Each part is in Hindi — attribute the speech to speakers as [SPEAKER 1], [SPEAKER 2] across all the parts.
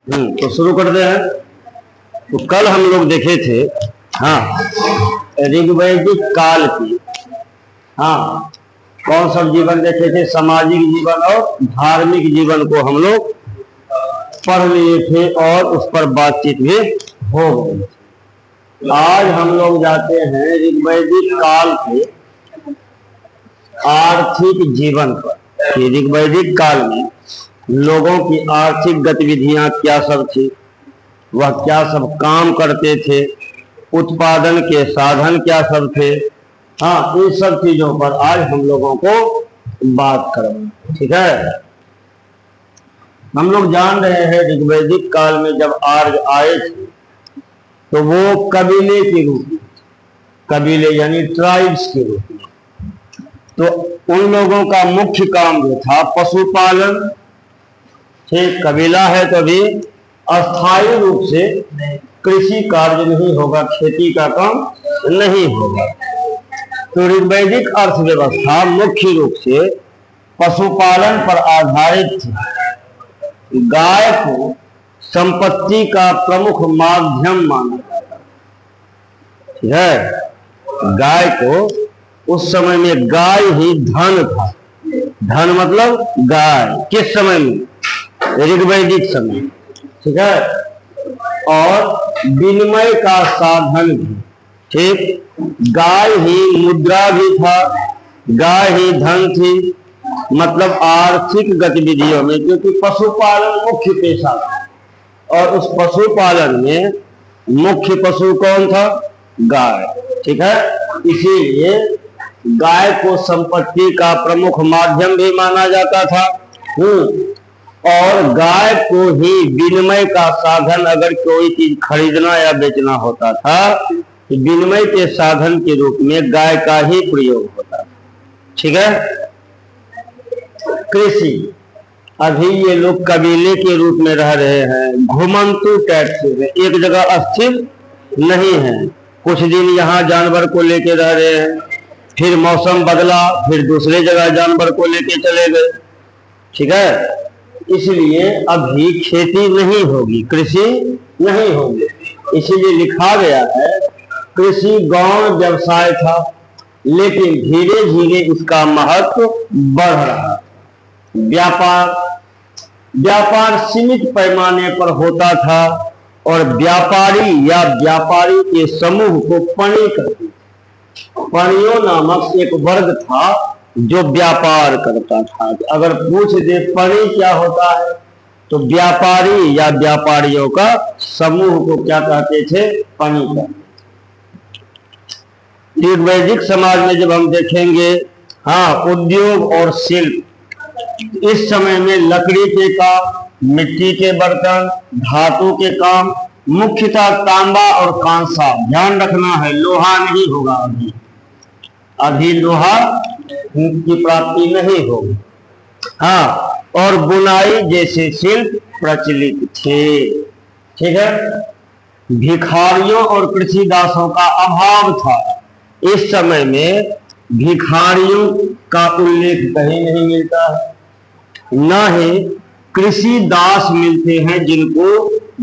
[SPEAKER 1] तो शुरू करते हैं। तो कल हम लोग देखे थे ऋग्वैदिक काल की कौन सा जीवन देखे थे, सामाजिक जीवन और धार्मिक जीवन को हम लोग पढ़ लिए थे और उस पर बातचीत भी हो गई। आज हम लोग जाते हैं ऋग्वैदिक काल के आर्थिक जीवन पर। ऋग्वैदिक काल में लोगों की आर्थिक गतिविधियां क्या सब थी, वह क्या सब काम करते थे, उत्पादन के साधन क्या सब थे। इन सब चीजों पर आज हम लोगों को बात करेंगे। ठीक है, हम लोग जान रहे हैं ऋग्वैदिक काल में जब आर्य आए थे तो वो कबीले के रूप में, कबीले यानी ट्राइब्स के रूप में, तो उन लोगों का मुख्य काम जो था पशुपालन। ठीक, कबीला है तो भी अस्थायी रूप से कृषि कार्य नहीं होगा, खेती का काम नहीं होगा। तो ऋग्वैदिक अर्थव्यवस्था मुख्य रूप से पशुपालन पर आधारित थी। गाय को संपत्ति का प्रमुख माध्यम माना जाता है। गाय को उस समय में गाय ही धन था। धन मतलब गाय, किस समय में? ऋग्वैदिक समय। ठीक है, और विनिमय का साधन भी। ठीक, गाय ही मुद्रा भी था, गाय ही धन थी, मतलब आर्थिक गतिविधियों में, क्योंकि पशुपालन मुख्य पेशा था और उस पशुपालन में मुख्य पशु कौन था? गाय। ठीक है, इसीलिए गाय को संपत्ति का प्रमुख माध्यम भी माना जाता था और गाय को ही विनिमय का साधन, अगर कोई चीज खरीदना या बेचना होता था तो विनिमय के साधन के रूप में गाय का ही प्रयोग होता था। ठीक है, कृषि, अभी ये लोग कबीले के रूप में रह रहे हैं, घुमंतु टाइप से, एक जगह स्थिर नहीं है। कुछ दिन यहाँ जानवर को लेके रह रहे हैं, फिर मौसम बदला, फिर दूसरे जगह जानवर को लेके चले गए। ठीक है, इसलिए अभी खेती नहीं होगी, कृषि नहीं होगी। इसीलिए लिखा गया है कृषि गौण व्यवसाय था, लेकिन धीरे धीरे इसका महत्व बढ़ रहा। व्यापार सीमित पैमाने पर होता था और व्यापारी या व्यापारी के समूह को पणी करते थे। पणियों नामक एक वर्ग था जो व्यापार करता था। अगर पूछ दे पणी क्या होता है तो व्यापारी या व्यापारियों का समूह को क्या कहते थे? पणी कहते थे। वैदिक समाज में जब हम देखेंगे उद्योग और शिल्प, इस समय में लकड़ी के काम, मिट्टी के बर्तन, धातु के काम, मुख्यतः तांबा और कांसा। ध्यान रखना है, लोहा नहीं होगा अभी लोहा की प्राप्ति नहीं होगी। और बुनाई जैसे शिल्प प्रचलित थे। ठीक है, भिखारियों और कृषिदासों का अभाव था। इस समय में भिखारियों का उल्लेख कहीं नहीं मिलता है, न ही कृषि दास मिलते हैं जिनको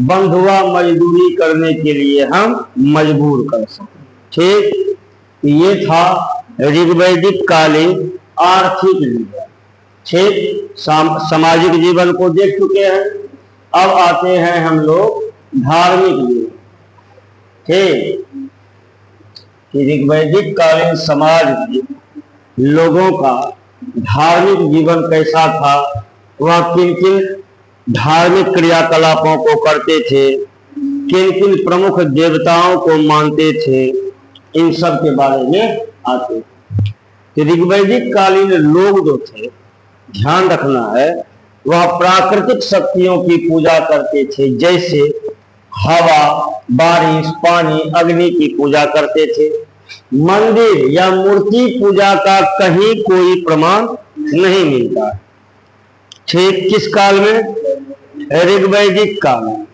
[SPEAKER 1] बंधुआ मजदूरी करने के लिए हम मजबूर कर सकें। ठीक, ये था ऋग्वैदिक कालीन आर्थिक जीवन। ठीक, सामाजिक जीवन को देख चुके हैं, अब आते हैं हम लोग धार्मिक जीवन। ठीक, ऋग्वैदिक कालीन समाज में लोगों का धार्मिक जीवन कैसा था, वह किन किन धार्मिक क्रियाकलापों को करते थे, किन किन प्रमुख देवताओं को मानते थे, इन सब के बारे में आते थे। ऋग्वैदिक कालीन लोग जो थे, ध्यान रखना है, वह प्राकृतिक शक्तियों की पूजा करते थे। जैसे हवा, बारिश, पानी, अग्नि की पूजा करते थे। मंदिर या मूर्ति पूजा का कहीं कोई प्रमाण नहीं मिलता। ठीक, किस काल में? ऋग्वैदिक काल में।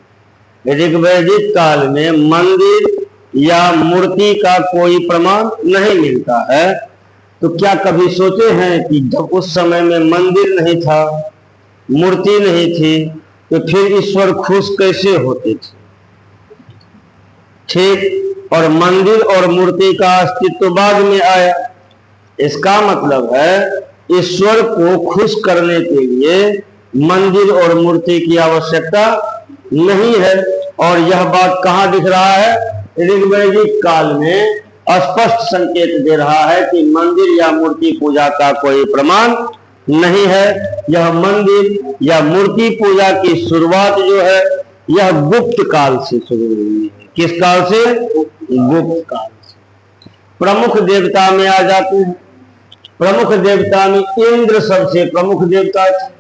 [SPEAKER 1] ऋग्वैदिक काल में मंदिर या मूर्ति का कोई प्रमाण नहीं मिलता है। तो क्या कभी सोचे हैं कि जब उस समय में मंदिर नहीं था, मूर्ति नहीं थी, तो फिर ईश्वर खुश कैसे होते थे? ठीक। और मंदिर और मूर्ति का अस्तित्व बाद में आया। इसका मतलब है ईश्वर को खुश करने के लिए मंदिर और मूर्ति की आवश्यकता नहीं है। और यह बात कहाँ दिख रहा है? ऋग्वैदिक काल में स्पष्ट संकेत दे रहा है कि मंदिर या मूर्ति पूजा का कोई प्रमाण नहीं है। यह मंदिर या मूर्ति पूजा की शुरुआत जो है यह गुप्त काल से शुरू हुई है। किस काल से? गुप्त काल से। प्रमुख देवता में आ जाते हैं। प्रमुख देवता में इंद्र सबसे प्रमुख देवता थे।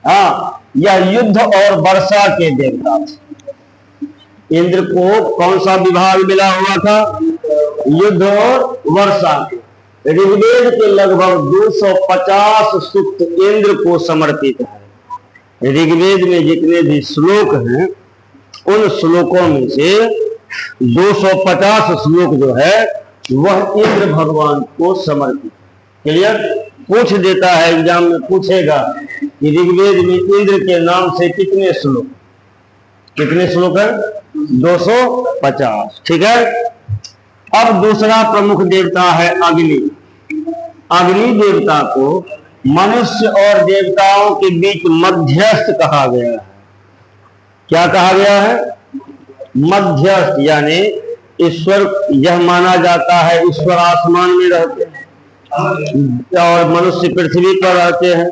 [SPEAKER 1] हाँ, यह युद्ध और वर्षा के देवता थे। इंद्र को कौन सा विभाग मिला हुआ था? युद्ध और वर्षा के। ऋग्वेद के लगभग 250 सूक्त इंद्र को समर्पित है। ऋग्वेद में जितने भी श्लोक हैं उन श्लोकों में से 250 श्लोक जो है वह इंद्र भगवान को समर्पित। क्लियर? पूछ देता है, एग्जाम में पूछेगा कि ऋग्वेद में इंद्र के नाम से कितने श्लोक है? 250। ठीक है। अब दूसरा प्रमुख देवता है अग्नि। अग्नि देवता को मनुष्य और देवताओं के बीच मध्यस्थ कहा गया है। क्या कहा गया है? मध्यस्थ। यानी ईश्वर, यह माना जाता है ईश्वर आसमान में रहते हैं और मनुष्य पृथ्वी पर रहते हैं।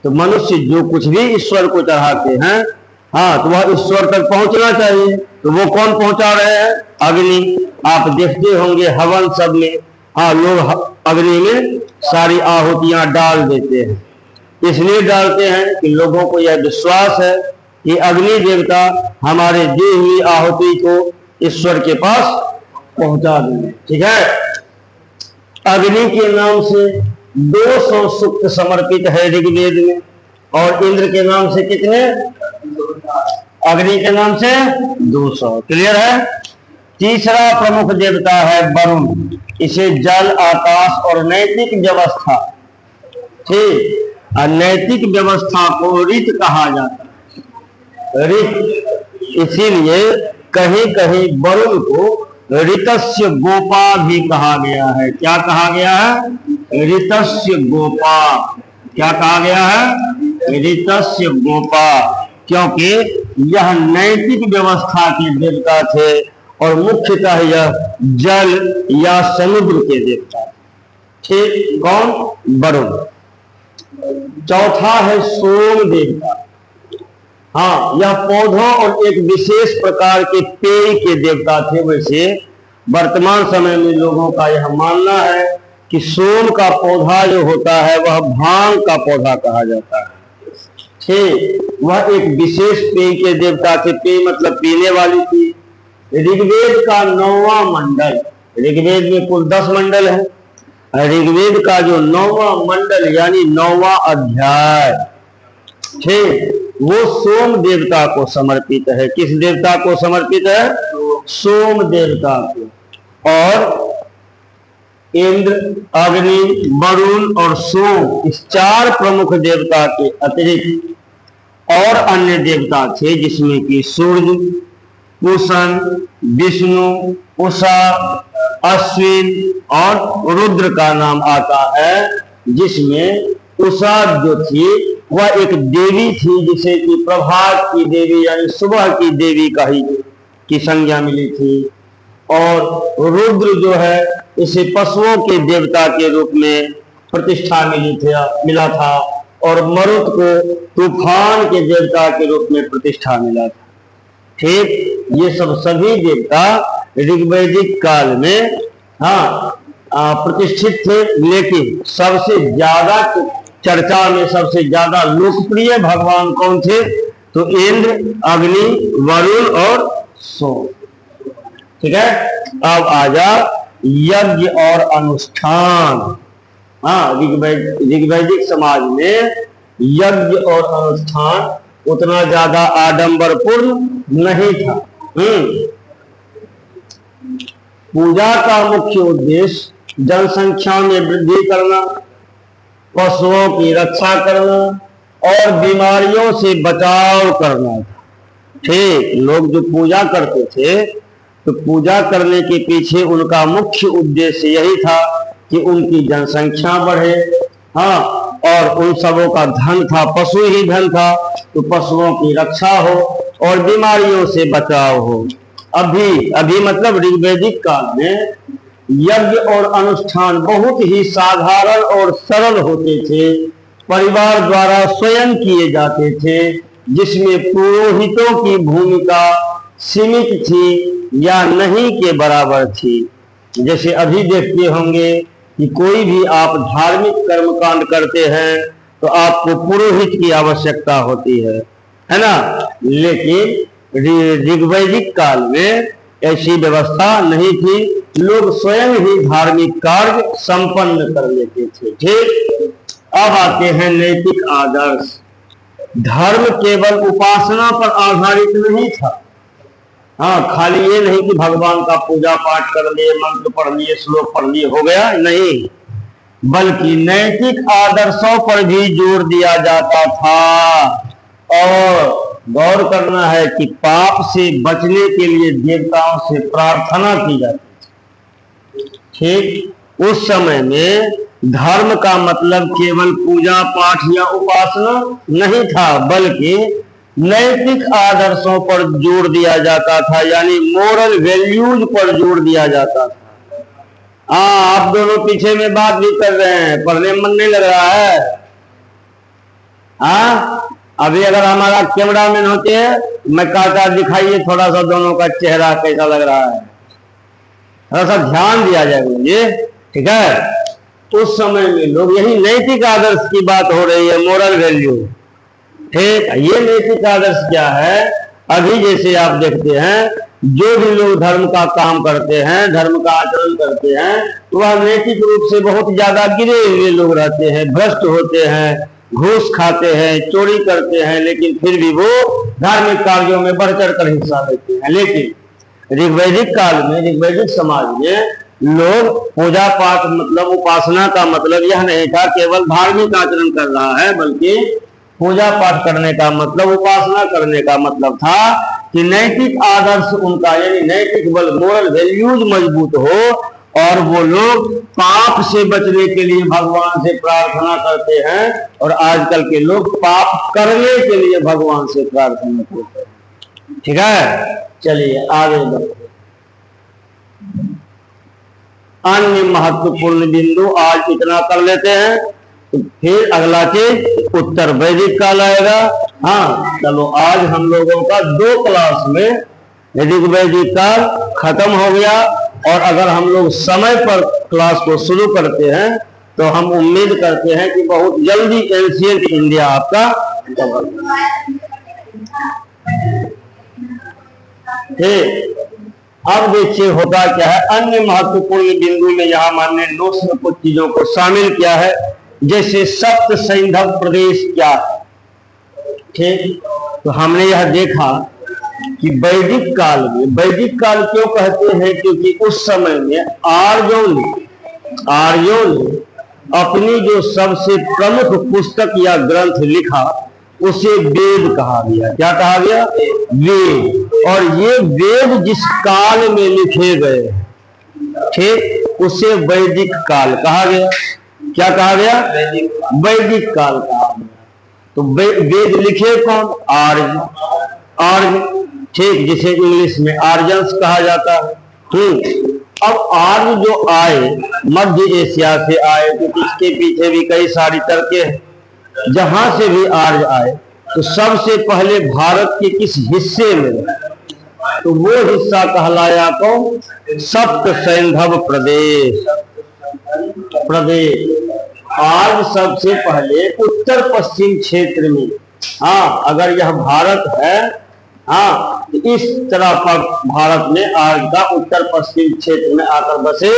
[SPEAKER 1] तो मनुष्य जो कुछ भी ईश्वर को चढ़ाते हैं, हाँ, तो वह ईश्वर तक पहुंचना चाहिए। तो वो कौन पहुंचा रहे हैं? अग्नि। आप देखते होंगे हवन सब में, हाँ, लोग अग्नि में सारी आहुतियां डाल देते हैं। इसलिए डालते हैं कि लोगों को यह विश्वास है कि अग्नि देवता हमारे दी हुई आहुति को ईश्वर के पास पहुंचा देंगे। ठीक है। अग्नि के नाम से 200 सूक्त समर्पित है ऋग्वेद में। और इंद्र के नाम से कितने? अग्नि के नाम से 200। क्लियर है। तीसरा प्रमुख देवता है वरुण। इसे जल, आकाश और नैतिक व्यवस्था, ठीक, नैतिक व्यवस्था को ऋत कहा जाता है। ऋत, इसीलिए कहीं कहीं वरुण को ऋतस्य गोपा भी कहा गया है। क्या कहा गया है? ऋतस्य गोपा। क्या कहा गया है? ऋतस्य गोपा। क्योंकि यह नैतिक व्यवस्था के देवता थे और मुख्यतः यह जल या समुद्र के देवता। ठीक। कौन? वरुण। चौथा है सोम देवता। हाँ, यह पौधों और एक विशेष प्रकार के पेय के देवता थे। वैसे वर्तमान समय में लोगों का यह मानना है कि सोम का पौधा जो होता है वह भांग का पौधा कहा जाता है। ठीक। वह एक विशेष पेय के देवता थे। पेय मतलब पीने वाली थी। ऋग्वेद का 9वां मंडल, ऋग्वेद में कुल 10 मंडल है। ऋग्वेद का जो 9वां मंडल यानी 9वां अध्याय, ठीक, वो सोम देवता को समर्पित है। किस देवता को समर्पित है? सोम देवता को। और इंद्र, अग्नि, वरुण और सोम, इस 4 प्रमुख देवता के अतिरिक्त और अन्य देवता थे, जिसमें कि सूर्य, कुशन, विष्णु, उषा, अश्विन और रुद्र का नाम आता है। जिसमें उषा जो थी वह एक देवी थी जिसे कि प्रभात की देवी यानी सुबह की देवी की संज्ञा मिली थी। और रुद्र जो है इसे पशुओं के देवता के रूप में प्रतिष्ठा मिला था। और मरुत को तूफान के देवता के रूप में प्रतिष्ठा मिला था। ठीक। ये सभी देवता ऋग्वैदिक काल में, हाँ, प्रतिष्ठित थे। लेकिन सबसे ज्यादा चर्चा में सबसे ज्यादा लोकप्रिय भगवान कौन थे? तो इंद्र, अग्नि, वरुण और सोम। ठीक है। अब आजा यज्ञ और अनुष्ठान। हाँ, ऋग्वैदिक समाज में यज्ञ और अनुष्ठान उतना ज्यादा आडंबरपूर्ण नहीं था। पूजा का मुख्य उद्देश्य जनसंख्या में वृद्धि करना, पशुओं की रक्षा करना, और बीमारियों से बचाव करना था। ठीक, लोग जो पूजा करते थे तो पूजा करने के पीछे उनका मुख्य उद्देश्य यही था कि उनकी जनसंख्या बढ़े, हाँ, और उन सबों का धन था, पशु ही धन था, तो पशुओं की रक्षा हो और बीमारियों से बचाव हो। अभी अभी मतलब ऋग्वैदिक काल में यज्ञ और अनुष्ठान बहुत ही साधारण और सरल होते थे, परिवार द्वारा स्वयं किए जाते थे, जिसमें पुरोहितों की भूमिका सीमित थी या नहीं के बराबर थी। जैसे अभी देखते होंगे कि कोई भी आप धार्मिक कर्मकांड करते हैं तो आपको पुरोहित की आवश्यकता होती है ना। लेकिन ऋग्वैदिक काल में ऐसी व्यवस्था नहीं थी, लोग स्वयं ही धार्मिक कार्य संपन्न कर लेते थे। ठीक, अब आते हैं नैतिक आदर्श। धर्म केवल उपासना पर आधारित नहीं था। हाँ, खाली ये नहीं कि भगवान का पूजा पाठ कर लिए, मंत्र पढ़ लिए, श्लोक पढ़ लिए, हो गया, नहीं, बल्कि नैतिक आदर्शों पर भी जोर दिया जाता था। और गौर करना है कि पाप से बचने के लिए देवताओं से प्रार्थना की जाती थी। ठीक, उस समय में धर्म का मतलब केवल पूजा पाठ या उपासना नहीं था, बल्कि नैतिक आदर्शों पर जोर दिया जाता था, यानी मोरल वैल्यूज पर जोर दिया जाता था। हाँ, आप दोनों पीछे में बात भी कर रहे हैं, पढ़ने में मन नहीं लग रहा है। हाँ, अभी अगर हमारा कैमरा मैन होते हैं, मैं कहता दिखाइए थोड़ा सा दोनों का चेहरा कैसा लग रहा है, थोड़ा सा ध्यान दिया जाए मुझे, ठीक है। उस समय में लोग, यही नैतिक आदर्श की बात हो रही है, मोरल वैल्यू। ठीक, ये नैतिक आदर्श क्या है? अभी जैसे आप देखते हैं, जो भी लोग धर्म का काम करते हैं, धर्म का आचरण करते हैं, वह नैतिक रूप से बहुत ज्यादा गिरे हुए लोग रहते हैं, भ्रष्ट होते हैं, घूस खाते हैं, चोरी करते हैं, लेकिन फिर भी वो धार्मिक कार्यों में बढ़ चढ़ कर हिस्सा लेते हैं। लेकिन ऋग्वैदिक काल में, ऋग्वैदिक समाज में लोग पूजा पाठ मतलब उपासना का मतलब यह नहीं था केवल धार्मिक आचरण कर रहा है, बल्कि पूजा पाठ करने का मतलब, उपासना करने का मतलब था कि नैतिक आदर्श उनका, यानी नैतिक बल, मोरल वैल्यूज मजबूत हो, और वो लोग पाप से बचने के लिए भगवान से प्रार्थना करते हैं। और आजकल के लोग पाप करने के लिए भगवान से प्रार्थना करते हैं। ठीक है, चलिए आगे बढ़ते। अन्य महत्वपूर्ण बिंदु आज इतना कर लेते हैं, तो फिर अगला चीज उत्तर वैदिक काल आएगा। हाँ, चलो आज हम लोगों का 2 क्लास में ऋग्वैदिक काल खत्म हो गया, और अगर हम लोग समय पर क्लास को शुरू करते हैं तो हम उम्मीद करते हैं कि बहुत जल्दी एंशिएंट इंडिया आपका कवर। अब देखिए होता क्या है, अन्य महत्वपूर्ण बिंदु में यहाँ मानने नोट्स में कुछ चीजों को शामिल किया है, जैसे सप्त सैंधव प्रदेश क्या है। ठीक, तो हमने यह देखा कि वैदिक काल में, वैदिक काल क्यों कहते हैं, क्योंकि उस समय में आर्यों ने अपनी जो सबसे प्रमुख पुस्तक या ग्रंथ लिखा उसे वेद कहा गया। क्या कहा गया? वेद। और ये वेद जिस काल में लिखे गए, ठीक, उसे वैदिक काल कहा गया। क्या कहा गया? वैदिक काल कहा गया। तो वेद लिखे कौन? आर्य, ठीक, जिसे इंग्लिश में आर्यंस कहा जाता है। ठीक, अब आर्य जो आए मध्य एशिया से आए, तो इसके पीछे भी कई सारी तर्कें हैं। जहां से भी आर्य आए तो सबसे पहले भारत के किस हिस्से में, तो वो हिस्सा कहलाया कौन? सप्त सैंधव प्रदेश। आज सबसे पहले उत्तर पश्चिम क्षेत्र में, हाँ, अगर यह भारत है, हाँ, तो इस तरह पर भारत में आज का उत्तर पश्चिम क्षेत्र में आकर बसे,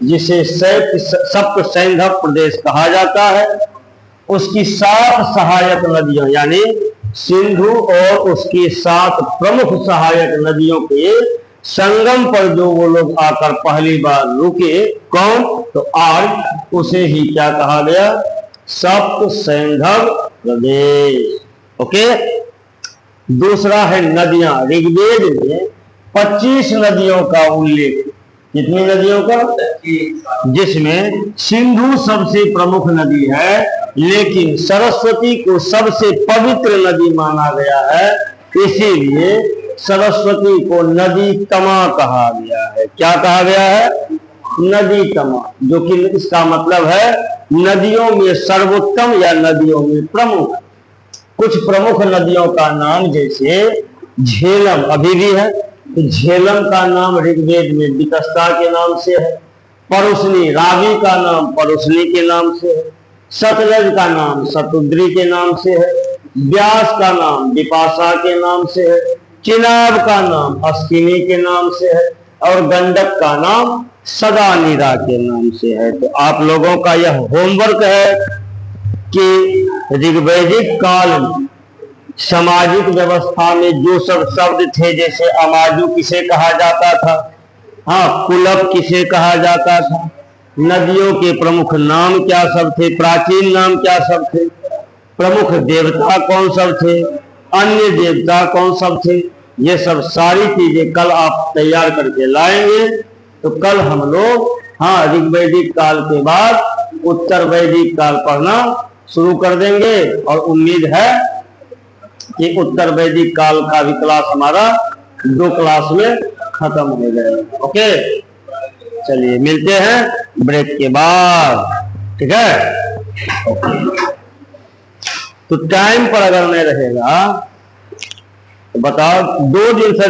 [SPEAKER 1] जिसे सप्त सैंधव प्रदेश कहा जाता है। उसकी 7 सहायक नदियां, यानी सिंधु और उसकी 7 प्रमुख सहायक नदियों के संगम पर जो वो लोग आकर पहली बार रुके, कौन? तो आर्य, उसे ही क्या कहा गया? सप्त सैंधव प्रदेश। ओके, दूसरा है नदियां। ऋग्वेद में 25 नदियों का उल्लेख। कितनी नदियों का? जिसमें सिंधु सबसे प्रमुख नदी है, लेकिन सरस्वती को सबसे पवित्र नदी माना गया है, इसीलिए सरस्वती को नदी तमा कहा गया है। क्या कहा गया है? नदी तमा, जो कि इसका मतलब है नदियों में सर्वोत्तम या नदियों में प्रमुख। कुछ प्रमुख नदियों का नाम जैसे झेलम अभी भी है, तो झेलम का नाम ऋग्वेद में वितस्ता के नाम से है। परुष्णी, रावी का नाम परुष्णी के नाम से है। सतलज का नाम शतुद्री के नाम से है। व्यास का नाम विपाशा के नाम से है। चिनाब का नाम अस्किनी के नाम से है और गंडक का नाम सदानीरा के नाम से है। तो आप लोगों का यह होमवर्क है कि ऋग्वैदिक काल में सामाजिक व्यवस्था में जो सब शब्द थे, जैसे अमाजु किसे कहा जाता था, हाँ, कुलब किसे कहा जाता था, नदियों के प्रमुख नाम क्या सब थे, प्राचीन नाम क्या सब थे, प्रमुख देवता कौन सब थे, अन्य देवता कौन सब थे, ये सब सारी चीजें कल आप तैयार करके लाएंगे। तो कल हम लोग हाँ ऋग्वैदिक काल के बाद उत्तर वैदिक काल पढ़ना शुरू कर देंगे और उम्मीद है कि उत्तर वैदिक काल का भी क्लास हमारा 2 क्लास में खत्म हो जाएगा। ओके, चलिए मिलते हैं ब्रेक के बाद, ठीक है। तो टाइम पर अगर नहीं रहेगा तो बताओ, 2 दिन से